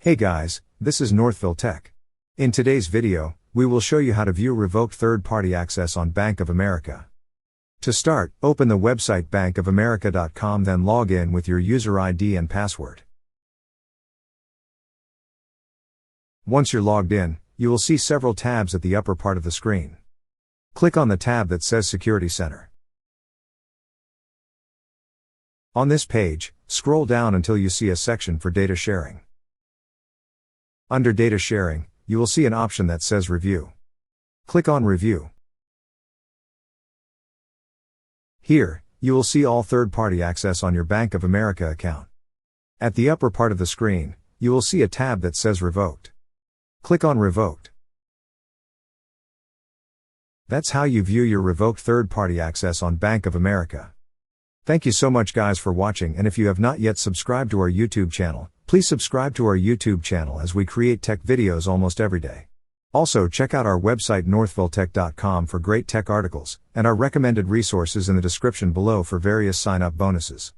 Hey guys, this is Northville Tech. In today's video, we will show you how to view revoked third-party access on Bank of America. To start, open the website bankofamerica.com, then log in with your user ID and password. Once you're logged in, you will see several tabs at the upper part of the screen. Click on the tab that says Security Center. On this page, scroll down until you see a section for data sharing. Under Data Sharing, you will see an option that says Review. Click on Review. Here, you will see all third-party access on your Bank of America account. At the upper part of the screen, you will see a tab that says Revoked. Click on Revoked. That's how you view your revoked third-party access on Bank of America. Thank you so much guys for watching, and if you have not yet subscribed to our YouTube channel, please subscribe to our YouTube channel as we create tech videos almost every day. Also check out our website northvilletech.com for great tech articles, and our recommended resources in the description below for various sign-up bonuses.